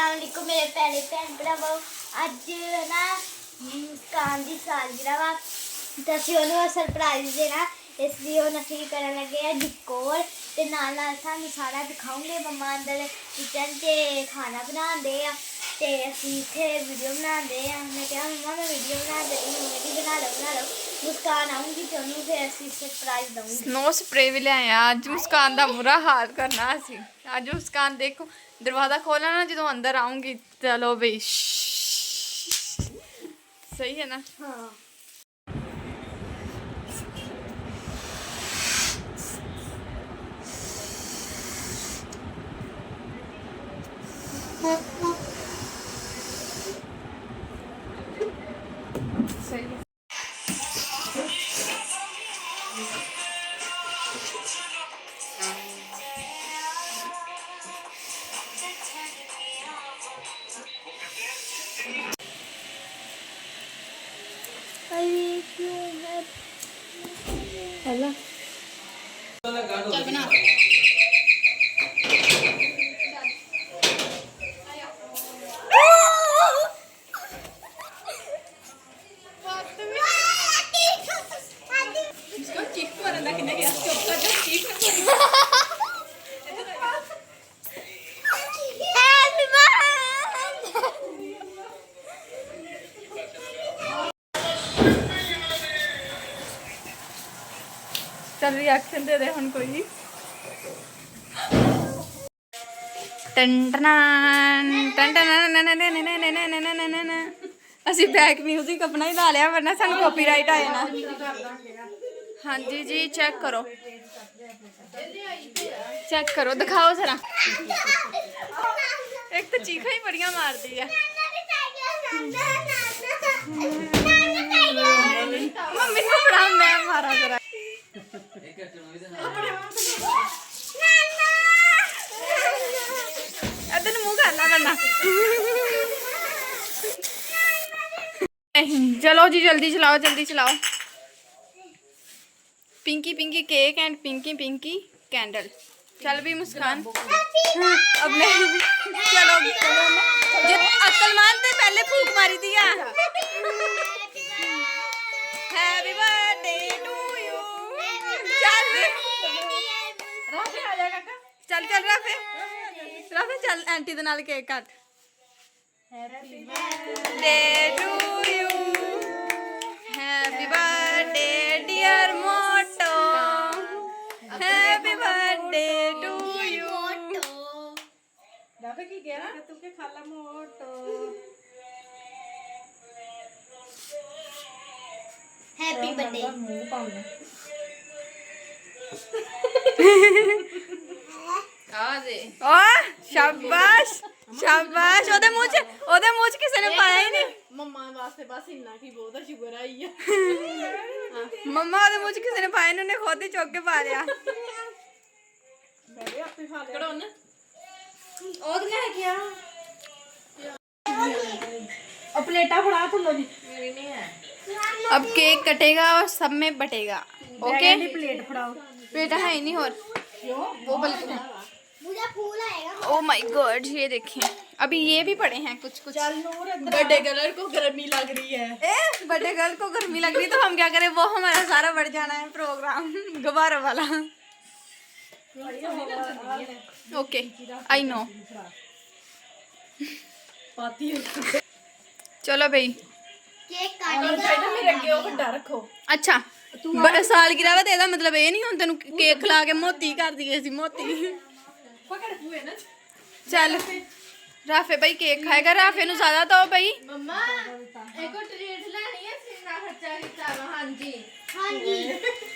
अस्सलामुअलैकुम मेरे प्यारे भैन भरावो अज ना मुस्कान की सालगिरह वा तो असीं उहनूं सरप्राइज देना इसलिए हुण असीं करन लगे आ डिकोर ते नाल नाल सानूं सारा दिखाऊंगे मम्मा अंदर किचन च खाना बनांदे आ ते असीं इत्थे वीडियो बनांदे आ मैं कहा मम्मा मैं वीडियो बना दे मम्मा भी बना लो मुस्कान आऊंगी ते उहनूं फिर असीं सरप्राइज दूंगी स्नो स्प्रे भी ले आए आज मुस्कान का बुरा हाल करना असी आज मुस्कान देखो दरवाजा खोलना ना जो अंदर आऊंगी चलो भाई सही है ना हाँ सही है। हेलो चल बना इसको चीख मारना किने गया चुप कर जा चीख चल रिएक्शन दे दे हुन कोई टन टन टन टन ਅਸੀਂ बैक म्यूजिक अपना ही ला लिया वरना सानू कॉपीराइट आ जाना हाँ जी जी चेक करो दिखाओ जरा एक तो चीखा ही बढ़िया मार दी है मम्मी को बड़ा मैं मारा जरा इधर मुंह करना करना चलो जी जल्दी चलाओ Pinky Pinky cake and Pinky Pinky candle चल भी मुस्कान अब मैं चलो जब अक्ल मानते पहले फूक मारी दिया हैप्पी बर्थडे टू यू चल राफे आ जा काका चल राफे चल आंटी दे नाल केक काट happy birthday to you happy birthday dear Moto happy birthday to you राफे की गया तू के खाला मोटो हैप्पी बर्थडे शाबाश शाबाश ओदे मुंह च किसी ने पाया ही नहीं मम्मा वास्ते बस इन्ना की बहुत शुगर आई है मम्मा ओदे मुंह च किसी ने पाया नहीं उन्हें खुद ही चुक के पा लिया बैठे आपे खा करो ना और क्या किया और प्लेटा फड़ा थल्लो जी मेरी नहीं है अब केक कटेगा और सब में बटेगा ओके प्लेट फड़ाओ बेटा है ही नहीं और क्यों वो बल्कि मुझे फूल आएगा ओ माय गॉड ये देखें अभी ये भी पड़े हैं कुछ चल नूर बर्थडे गर्ल को गर्मी लग रही है बर्थडे गर्ल को गर्मी लग रही तो हम क्या करें वो हमारा सारा बढ़ जाना है प्रोग्राम गुब्बारों वाला ओके आई नो पाती चलो भाई केक काटेगा मेरे अगे ओ बड़ा रखो अच्छा सालगिरह वा तेरा मतलब ये नहीं हुन तेनु केक खिला के मोती कर दिए सी मोती पकड़ हुए ना चल राफे भाई केक खाएगा राफे नु ज्यादा दो भाई मम्मा एक और ट्रीट लेनी है सीना खर्चा कीता हां जी हाँ जी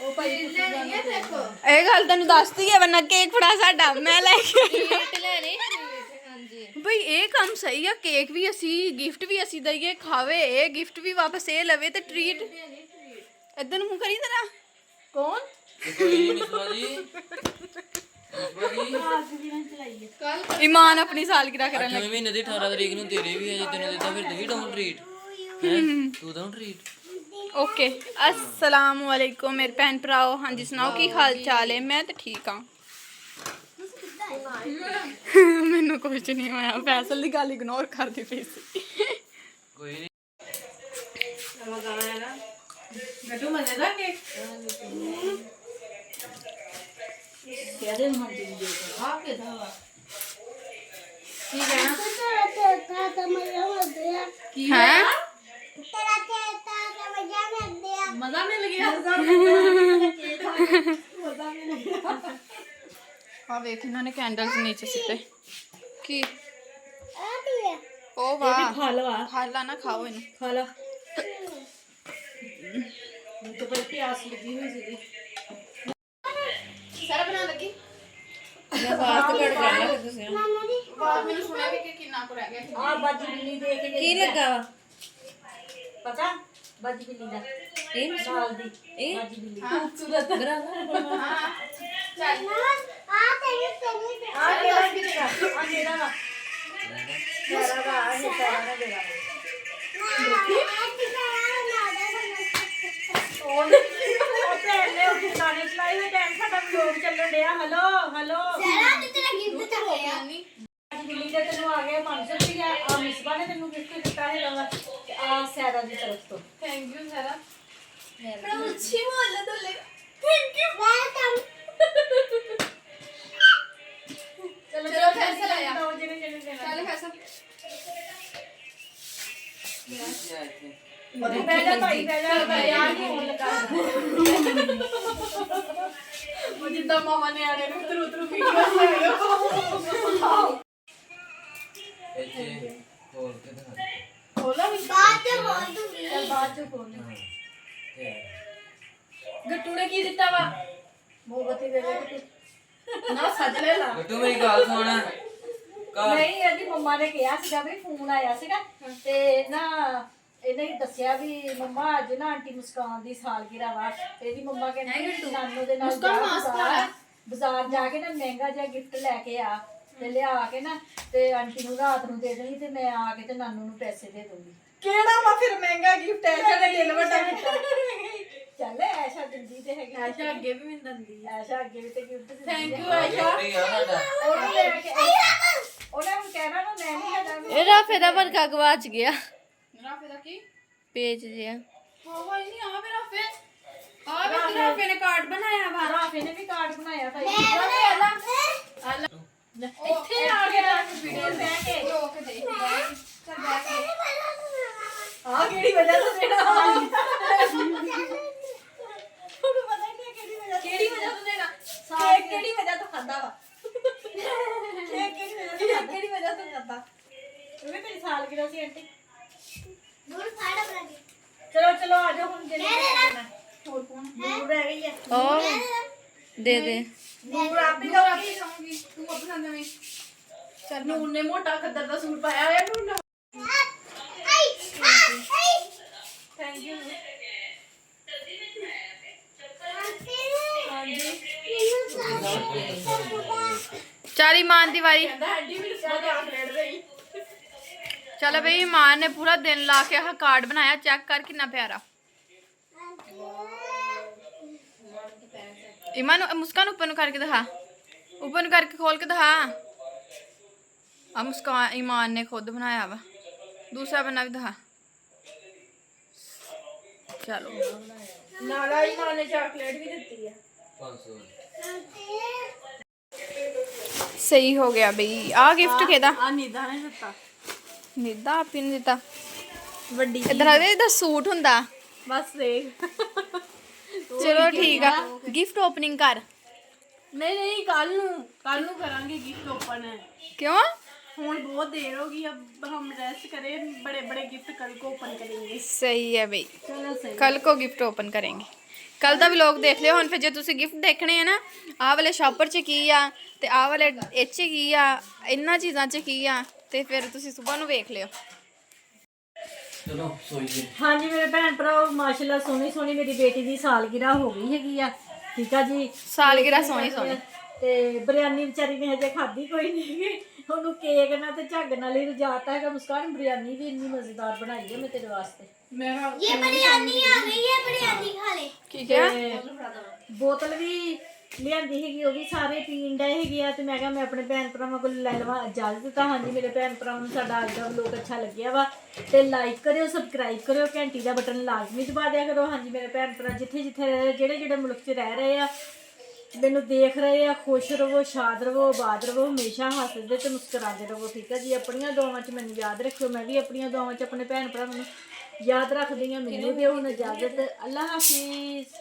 ओ भाई लेनी है देखो ए गल तेनु दसदी है वरना केक फड़ा साडा मैं लेके ट्रीट लेनी हां जी भाई ये काम सही है केक भी असी गिफ्ट भी असी दईए खावे ए गिफ्ट भी वापस ए लवे ते ट्रीट इधर मुंह करी जरा कौन ईमान अपनी सालगिरह करन लगी महीने ਦੀ 18 ਤਰੀਕ ਨੂੰ ਤੇਰੇ ਵੀ ਹੈ ਜੇ ਤੈਨੂੰ ਦਿੱਤਾ ਫਿਰ ਤੂੰ ਵੀ ਡਾਊਨ ਟ੍ਰੀਟ ਤੂੰ ਡਾਊਨ ਟ੍ਰੀਟ ओके अस्सलाम वालेकुम मेरे भैन भराओ हाँ जी सुनाओ की हाल चाल है मैं तो ठीक हाँ ਮੈਨੂੰ ਕੁਝ ਨਹੀਂ ਹੋਇਆ ਫੈਸਲ ਦੀ ਗੱਲ ਇਗਨੋਰ ਕਰਦੀ ਪਈ ਸੀ ਕੋਈ ਨਹੀਂ ਗੱਟੂ ਮਜ਼ੇ ਦਾ ਕੇ ਕਿਹਦੇ ਮਨ ਦੀ ਦੇ ਆ ਕੇ ਦਾ ਕੀ ਕਹਿਣਾ ਕੀ ਹੈ ਮਜ਼ਾ ਮਿਲ ਗਿਆ ਆ ਵੇਖ ਇਹਨਾਂ ਨੇ ਕੈਂਡਲਸ ਨੀਚੇ ਸਿੱਟੇ ਕੀ ਉਹ ਵਾਹ ਖਾ ਲਵਾ ਖਾ ਲਾ ਨਾ ਖਾਓ ਇਹਨੂੰ ਖਾ ਲਾ ਮੈਨੂੰ ਤਾਂ ਬੜੀ ਪਿਆਸ ਲੱਗੀ ਹੋਈ ਸੀਗੀ ਸਾਰਾ ਬਣਾ ਲੱਗੀ ਮੈਂ ਬਾਤ ਕੱਢ ਰਿਹਾ ਤੁਸੀਂ ਬਾਅਦ ਮੈਨੂੰ ਸੁਣਿਆ ਵੀ ਕਿ ਕਿੰਨਾ ਕੁ ਰਹਿ ਗਿਆ ਆ ਬਾਜੀ ਬਿੱਲੀ ਦੇਖ ਕੇ ਕੀ ਲੱਗਾ ਵਾ ਪਤਾ ਬਾਜੀ ਬਿੱਲੀ ਦਾ ਇਹ ਸਾਲ ਦੀ ਇਹ ਬਾਜੀ ਬਿੱਲੀ ਖੂਬਸੂਰਤ ਗਰਾ ਹਾਂ ਚੱਲ ਆ ਕਿਹੜਾ ਕਿਹੜਾ ਆ ਮੇਰਾ ਵਾ ਮੇਰਾ ਵਾ ਆ ਇਹ ਸਾਰਾ ਨਾ ਦੇਗਾ ਉਹ ਪਹਿਲੇ ਉਹ ਗਾਣੇ ਚਲਾਈ ਹੋਏ ਟਾਈਮ ਸਾਡਾ ਵਲੌਗ ਚੱਲਣ ਡਿਆ ਹਲੋ ਹਲੋ ਬਿੱਲੀ ਦੇ ਤੈਨੂੰ ਆ ਗਿਆ 500 ਰੁਪਇਆ ਆ ਮਿਸਬਾ ਨੇ ਤੈਨੂੰ ਗਿਫਟ ਦਿੱਤਾ ਹੈ ਲਵਾ ਆ ਸੈਰਾ ਦੀ ਤਰਫ ਤੋਂ ਥੈਂਕ ਯੂ ਸਾਰਾ ਚਲੋ ਫੈਸਲਾ ਆਇਆ। ਦੋ ਜਿਹਨੇ ਜਿਹਨੇ ਦੇਣਾ ਚੱਲ ਫੈਸਲ ਬਹਿ ਜਾ ਭਾਈ ਬਹਿ ਜਾ ਨਹੀਂ ਹੋਣ ਲੱਗਾ ਉਹ ਜਿੱਦਾਂ ਮਾਮਾ ਨੇ ਆਣੇ ਨੂੰ ਉਤਰ ਉਤਰ ਵੀਡੀਓ ਲੈ ਇੱਥੇ ਹੋਰ ਕਿਦਾਂ ਖੋਲਾ ਵੀ ਚੱਲ ਬਾਅਦ ਚ ਖੋਲ ਗੱਟੂ ਨੇ ਕੀ ਦਿੱਤਾ ਵਾ ਮੋਮਬੱਤੀ ਦੇ ਦੇ ਨਾ ਸੱਜ ਲੈ ਲਾ ਗੱਟੂ ਮੇਰੀ ਗੱਲ ਸੁਣ ਘਰ ਨਹੀਂ ਇਹਦੀ ਮੰਮਾ ਨੇ ਕਿਹਾ ਸੀਗਾ ਵੀ ਫੋਨ ਆਇਆ ਸੀਗਾ ਤੇ ਨਾ ਇਹਨੇ ਦੱਸਿਆ ਵੀ ਮੰਮਾ ਅੱਜ ਨਾ ਆਂਟੀ ਮੁਸਕਾਨ ਦੀ ਸਾਲਗਿਰਾ ਵਾ ਤੇ ਇਹਦੀ ਮੰਮਾ ਕਹਿੰਦੀ ਨਾਨੂ ਦੇ ਨਾਲ ਬਾਜ਼ਾਰ ਜਾ ਕੇ ਨਾ ਮਹਿੰਗਾ ਜਿਹਾ ਗਿਫਟ ਲੈ ਕੇ ਆ ਤੇ ਲਿਆ ਕੇ ਨਾ ਤੇ ਆਂਟੀ ਨੂੰ ਰਾਤ ਨੂੰ ਦੇ ਦੇਣੀ ਤੇ ਮੈਂ ਆ ਕੇ ਤੇ ਨਾਨੂ ਨੂੰ ਪੈਸੇ ਦੇ ਦੂੰਗੀ ਕਿਹੜਾ ਵਾ ਫਿਰ ਮਹਿੰਗਾ ਗਿਫਟ ਐਸਾ ਨੇ ਦਿਲ ਵੱਡਾ ਕੀਤਾ ਚੱਲ ਐਸ਼ਾ ਦਿੰਦੀ ਤੇ ਹੈਗੀ ਆਸ਼ਾ ਅੱਗੇ ਵੀ ਮੈਨੂੰ ਦਿੰਦੀ ਐਸ਼ਾ ਅੱਗੇ ਵੀ ਤੇ ਗਿਫਟ ਦਿੰਦੀ ਥੈਂਕ ਹੈ। ਯੂ ਆਸ਼ਾ ਕੀ ਆ ਸਾਡਾ ਉਹਨੂੰ ਲੈ ਕੇ ਉਹਨੇ ਹੁਣ ਕਹਿਣਾ ਨਾ ਮੈਂ ਨਹੀਂ ਹੈਗਾ ਇਹ ਰਾਫੇ ਦਾ ਵਰਗਾ ਗਵਾਚ ਗਿਆ ਰਾਫੇ ਦਾ ਕੀ ਪੇਜ ਜਿਆ ਹਾਂ ਨਹੀਂ ਆ ਮੇਰਾ ਫੇ ਆ ਵੀ ਰਾਫੇ ਨੇ ਕਾਰਡ ਬਣਾਇਆ ਵਾ ਰਾਫੇ ਨੇ ਵੀ ਕਾਰਡ ਬਣਾਇਆ ਭਾਈ ਇੱਥੇ ਆ ਗਿਆ ਵੀਡੀਓ ਬਹਿ ਕੇ ਰੋਕ ਦੇ ਚੱਲ ਬੈਠ ਕੇ ਆ ਕਿਹੜੀ ਵਜ੍ਹਾ ਤੋਂ ਦੇਣਾ ਉਹਨੂੰ ਪਤਾ ਹੀ ਨਹੀਂ ਕਿਹੜੀ ਵਜ੍ਹਾ ਤੋਂ ਦੇਣਾ ਕੇਕ ਕਿਹੜੀ ਵਜ੍ਹਾ ਤੋਂ ਖਾਂਦਾ ਵਾ ਕੇਕ ਕਿਹੜੀ ਵਜ੍ਹਾ ਤੋਂ ਖਾਂਦਾ ਉਹ ਵੀ ਤੇਰੀ ਸਾਲਗਿਰਾ ਸੀ ਆਂਟੀ ਚਲੋ ਚਲੋ ਆ ਜਾਓ ਹੁਣ ਜਿਹੜੇ ਹੋਰ ਕੌਣ ਦੂਰ ਰਹਿ ਗਈ ਹੈ ਉਹ ਦੇ ਦੇ ਦੂਰ ਆਪੇ ਤੂੰ ਆਪੇ ਜਾਊਂਗੀ ਤੂੰ ਆਪਣਾ ਨਵੇਂ ਚੱਲ ਨੂਨ ਨੇ ਮੋਟਾ ਖੱਦਰ ਦਾ ਸੂਟ ਪਾਇਆ ਹੋਇਆ ਨੂਨ ਥੈਂਕ ਯੂ ਚਾਰੀ ਮਾਨ ਦੀ ਵਾਰੀ ਕਹਿੰਦਾ ਐਡੀ ਵੀ ਬਹੁਤ ਖੇਡ ਰਹੀ ਚਲ ਬਈ ਮਾਨ ਨੇ ਪੂਰਾ ਦਿਨ ਲਾ ਕੇ ਆਹ ਕਾਰਡ ਬਣਾਇਆ ਚੈੱਕ ਕਰ ਕਿੰਨਾ ਪਿਆਰਾ ਇਮਾਨ ਨੂੰ ਮੁਸਕਾਨ ਉੱਪਰ ਨੂੰ ਕਰਕੇ ਦਿਖਾ ਉੱਪਰ ਨੂੰ ਕਰਕੇ ਖੋਲ ਕੇ ਦਿਖਾ ਆ ਮੁਸਕਾਨ ਇਮਾਨ ਨੇ ਖੁਦ ਬਣਾਇਆ ਵਾ ਦੂਸਰਾ ਬਣਾ ਵੀ ਦਿਖਾ ਚਲੋ ਨਾਲਾ ਹੀ ਮਾਂ ਨੇ ਚਾਕਲੇਟ ਵੀ ਦਿੱਤੀ ਆ 500 ਸਹੀ ਹੋ ਗਿਆ ਬਈ ਆ ਗਿਫਟ ਕਿਹਦਾ ਆ ਨੀਦਾ ਨੇ ਦਿੱਤਾ ਨਿੱਦਾ ਆਪੀ ਨੇ ਦਿੱਤਾ ਵੱਡੀ ਇਧਰ ਆ ਇਹਦਾ ਸੂਟ ਹੁੰਦਾ ਬਸ ਦੇਖ ਚਲੋ ਠੀਕ ਆ ਗਿਫਟ ਓਪਨਿੰਗ ਕਰ ਨਹੀਂ ਨਹੀਂ ਕੱਲ ਨੂੰ ਕਰਾਂਗੇ ਗਿਫਟ ਓਪਨ ਕਿਉਂ ਹੁਣ बहुत देर होगी अब हम रेस्ट करें बड़े बड़े गिफ्ट कल को ओपन करेंगे सही है भाई चलो सही कल को गिफ्ट ओपन करेंगे ਕੱਲ ਦਾ ਵਲੌਗ ਦੇਖ ਲਿਓ ਹੁਣ ਫਿਰ ਜੇ ਤੁਸੀਂ ਗਿਫਟ ਦੇਖਣੇ ਆ ਨਾ ਆਹ ਵਾਲੇ ਸ਼ਾਪਰ 'ਚ ਕੀ ਆ ਤੇ ਆਹ ਵਾਲੇ ਇਹ 'ਚ ਕੀ ਆ ਇਹਨਾਂ ਚੀਜ਼ਾਂ 'ਚ ਕੀ ਆ ਤੇ ਫਿਰ ਤੁਸੀਂ ਸਵੇਰ ਨੂੰ ਵੇਖ ਲਿਓ ਚਲੋ ਸੋਈਏ हाँ जी मेरे भैन भरा माशाल्लाह सोनी सोनी मेरी बेटी की सालगिरह हो गई हैगी आ ठीक है जी ਸਾਲਗਿਰਾ ਸੋਹਣੀ ਸੋਹਣੀ ਤੇ ਬਿਰਿਆਨੀ ਵਿਚਾਰੀ ਨੇ ਹਜੇ ਖਾਧੀ ਕੋਈ ਨਹੀਂ ਉਹਨੂੰ ਕੇਕ ਨਾਲ ਤੇ ਝੱਗ ਨਾਲ ਹੀ ਰਜਾਤਾ ਹੈਗਾ ਮੁਸਕਾਨ ਬਿਰਿਆਨੀ ਵੀ ਇੰਨੀ ਮਜ਼ੇਦਾਰ ਬਣਾਈ ਹੈ ਮੈਂ ਤੇਰੇ ਵਾਸਤੇ ये बिरयानी आ गई है बिरयानी खा ले ਕੀ ਕਿਹਾ ਬੋਤਲ ਵੀ ਲਿਆਂਦੀ ਹੈਗੀ, ਉਹ ਵੀ ਸਾਰੇ ਪੀਣ ਡਏ ਹੈਗੇ ਆ। ਤੇ ਮੈਂ ਕਿਹਾ ਮੈਂ ਆਪਣੇ ਭੈਣ ਭਰਾਵਾਂ ਕੋਲ ਲੈ ਲਵਾਂ ਇਜਾਜ਼ਤ। ਤਾਂ ਹਾਂਜੀ ਮੇਰੇ ਭੈਣ ਭਰਾਵਾਂ ਨੂੰ ਸਾਡਾ ਅੱਜ ਦਾ ਵਲੋਗ ਅੱਛਾ ਲੱਗਿਆ ਵਾ ਤੇ ਲਾਈਕ ਕਰਿਓ, ਸਬਸਕ੍ਰਾਈਬ ਕਰਿਓ, ਘੰਟੀ ਦਾ ਬਟਨ ਲਾਜ਼ਮੀ ਦਬਾ ਦਿਆ ਕਰੋ। ਹਾਂਜੀ ਮੇਰੇ ਭੈਣ ਭਰਾ ਜਿੱਥੇ ਜਿਹੜੇ ਮੁਲਕ 'ਚ ਰਹਿ ਰਹੇ ਆ, ਮੈਨੂੰ ਦੇਖ ਰਹੇ ਆ, ਖੁਸ਼ ਰਹੋ, ਸ਼ਾਦ ਰਹੋ, ਆਬਾਦ ਰਹੋ, ਹਮੇਸ਼ਾ ਹੱਸਦੇ ਤੇ ਮੁਸਕਰਾਉਂਦੇ ਰਹੋ। ਠੀਕ ਹੈ ਜੀ। ਆਪਣੀਆਂ ਦੁਆਵਾਂ 'ਚ ਮੈਨੂੰ ਯਾਦ ਰੱਖਿਓ, ਮੈਂ ਵੀ ਆਪਣੀਆਂ ਦੁਆਵਾਂ 'ਚ ਆਪਣੇ ਭੈਣ ਭਰਾਵਾਂ ਨੂੰ ਯਾਦ ਰੱਖਦੀ ਹਾਂ। ਮੈਨੂੰ ਦਿਓ ਹੁਣ ਇਜਾਜ਼ਤ। ਅੱਲਾ ਹਾਫਿਜ਼।